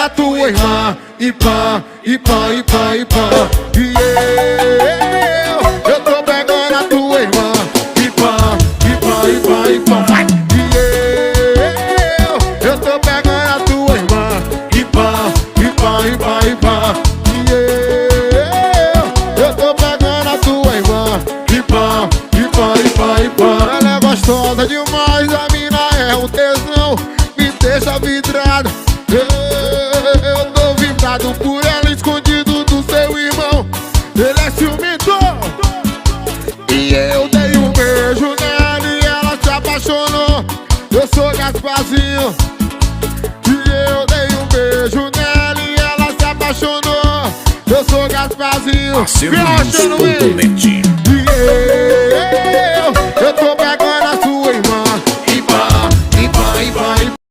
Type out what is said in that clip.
a tua irmã. E pã, e pã, e pã, e pã. E eu tô pegando a tua irmã. E pã, e pã, e pã, e pã. Vai! E eu tô pegando a tua irmã. E pã, e pã, e pã, e pã. E eu tô pegando a tua irmã. E pã, e pã, e pã, e pã. Ela é gostosa demais, a mina é um tesão. Me deixa vidrado. Eu tô vibrado por ela, escondido do seu irmão. Ele é ciumento. E eu dei um beijo nela e ela se apaixonou. Eu sou Gasparzinho. E eu dei um beijo nela e ela se apaixonou. Eu sou Gasparzinho. Acervos.net